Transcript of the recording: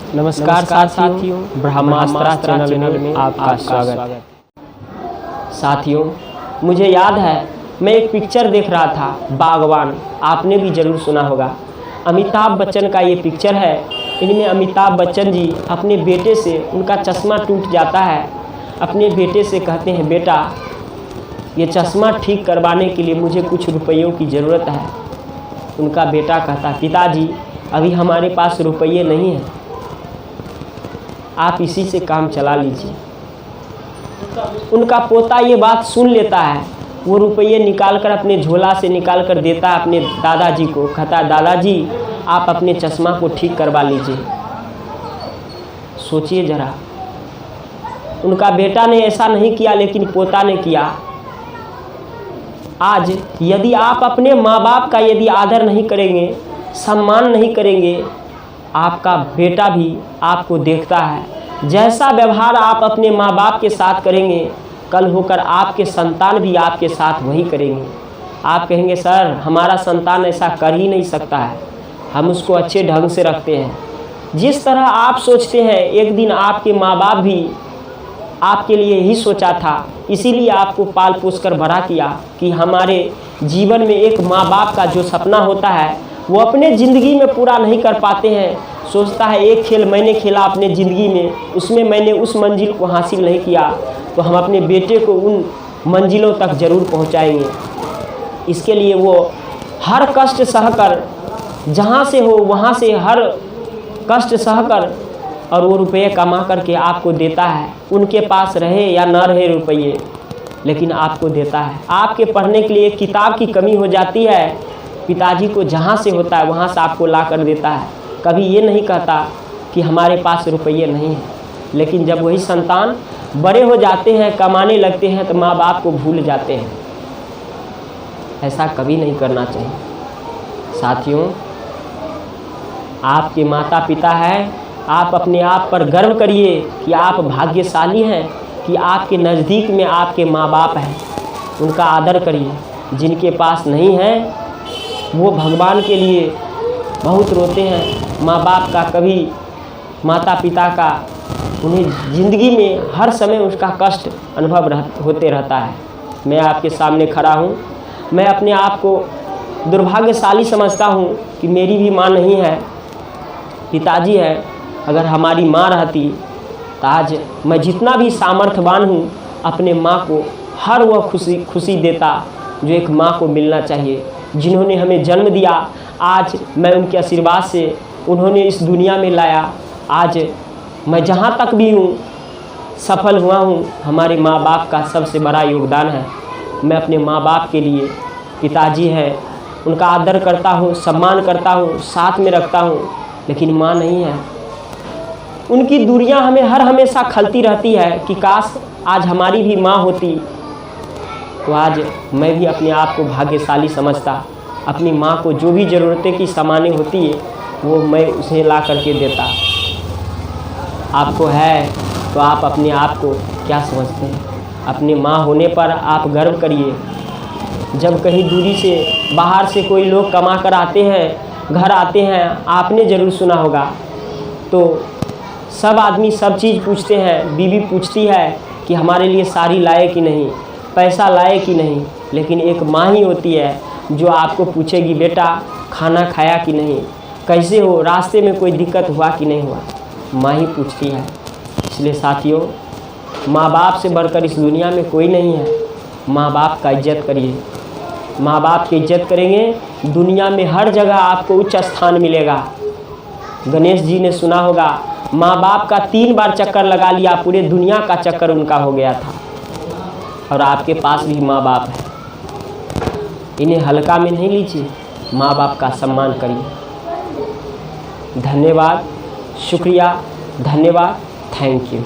नमस्कार साथियों, ब्रह्मास्त्र चैनल में आपका स्वागत। साथियों, मुझे याद है मैं एक पिक्चर देख रहा था, बागवान। आपने भी ज़रूर सुना होगा। अमिताभ बच्चन का ये पिक्चर है। इनमें अमिताभ बच्चन जी अपने बेटे से, उनका चश्मा टूट जाता है, अपने बेटे से कहते हैं, बेटा ये चश्मा ठीक करवाने के लिए मुझे कुछ रुपयों की ज़रूरत है। उनका बेटा कहता, पिताजी अभी हमारे पास रुपये नहीं हैं, आप इसी से काम चला लीजिए। उनका पोता ये बात सुन लेता है, वो रुपये निकाल कर अपने झोला से निकाल कर देता है अपने दादाजी को। कहता है, दादाजी आप अपने चश्मा को ठीक करवा लीजिए। सोचिए ज़रा, उनका बेटा ने ऐसा नहीं किया, लेकिन पोता ने किया। आज यदि आप अपने माँ बाप का यदि आदर नहीं करेंगे, सम्मान नहीं करेंगे, आपका बेटा भी आपको देखता है। जैसा व्यवहार आप अपने माँ बाप के साथ करेंगे, कल होकर आपके संतान भी आपके साथ वही करेंगे। आप कहेंगे, सर हमारा संतान ऐसा कर ही नहीं सकता है, हम उसको अच्छे ढंग से रखते हैं। जिस तरह आप सोचते हैं, एक दिन आपके माँ बाप भी आपके लिए ही सोचा था, इसीलिए आपको पाल पोस कर बड़ा किया कि हमारे जीवन में एक माँ बाप का जो सपना होता है वो अपने ज़िंदगी में पूरा नहीं कर पाते हैं। सोचता है, एक खेल मैंने खेला अपने ज़िंदगी में, उसमें मैंने उस मंजिल को हासिल नहीं किया, तो हम अपने बेटे को उन मंजिलों तक ज़रूर पहुंचाएंगे। इसके लिए वो हर कष्ट सहकर, जहाँ से हो वहाँ से हर कष्ट सहकर, और वो रुपये कमा करके आपको देता है। उनके पास रहे या ना रहे रुपये, लेकिन आपको देता है। आपके पढ़ने के लिए किताब की कमी हो जाती है, पिताजी को जहाँ से होता है वहाँ से आपको ला कर देता है। कभी ये नहीं कहता कि हमारे पास रुपये नहीं है। लेकिन जब वही संतान बड़े हो जाते हैं, कमाने लगते हैं, तो माँ बाप को भूल जाते हैं। ऐसा कभी नहीं करना चाहिए। साथियों, आपके माता पिता हैं, आप अपने आप पर गर्व करिए कि आप भाग्यशाली हैं कि आपके नज़दीक में आपके माँ बाप हैं। उनका आदर करिए। जिनके पास नहीं है वो भगवान के लिए बहुत रोते हैं। माँ बाप का कभी, माता पिता का, उन्हें ज़िंदगी में हर समय उसका कष्ट अनुभव होते रहता है। मैं आपके सामने खड़ा हूँ, मैं अपने आप को दुर्भाग्यशाली समझता हूँ कि मेरी भी माँ नहीं है, पिताजी है। अगर हमारी माँ रहती तो आज मैं जितना भी सामर्थ्यवान हूँ, अपने माँ को हर वह खुशी देता जो एक माँ को मिलना चाहिए। जिन्होंने हमें जन्म दिया, आज मैं उनके आशीर्वाद से उन्होंने इस दुनिया में लाया। आज मैं जहाँ तक भी हूँ, सफल हुआ हूँ, हमारे माँ बाप का सबसे बड़ा योगदान है। मैं अपने माँ बाप के लिए, पिताजी हैं, उनका आदर करता हूँ, सम्मान करता हूँ, साथ में रखता हूँ, लेकिन माँ नहीं है। उनकी दूरियां हमें हमेशा खलती रहती है कि काश आज हमारी भी माँ होती, तो आज मैं भी अपने आप को भाग्यशाली समझता। अपनी माँ को जो भी ज़रूरतें की सामानें होती है वो मैं उसे ला करके देता। आपको है तो आप अपने आप को क्या समझते हैं? अपनी माँ होने पर आप गर्व करिए। जब कहीं दूरी से, बाहर से कोई लोग कमा कर आते हैं, घर आते हैं, आपने ज़रूर सुना होगा, तो सब आदमी सब चीज़ पूछते हैं। बीवी पूछती है कि हमारे लिए साड़ी लाए कि नहीं, पैसा लाए कि नहीं, लेकिन एक माँ ही होती है जो आपको पूछेगी, बेटा खाना खाया कि नहीं, कैसे हो, रास्ते में कोई दिक्कत हुआ कि नहीं हुआ। माँ ही पूछती है। इसलिए साथियों, माँ बाप से बढ़कर इस दुनिया में कोई नहीं है। माँ बाप का इज्जत करिए। माँ बाप की इज्जत करेंगे, दुनिया में हर जगह आपको उच्च स्थान मिलेगा। गणेश जी ने सुना होगा, माँ बाप का 3 बार चक्कर लगा लिया, पूरे दुनिया का चक्कर उनका हो गया था। और आपके पास भी माँ बाप है, इन्हें हल्का में नहीं लीजिए। माँ बाप का सम्मान करिए। धन्यवाद, शुक्रिया, धन्यवाद, थैंक यू।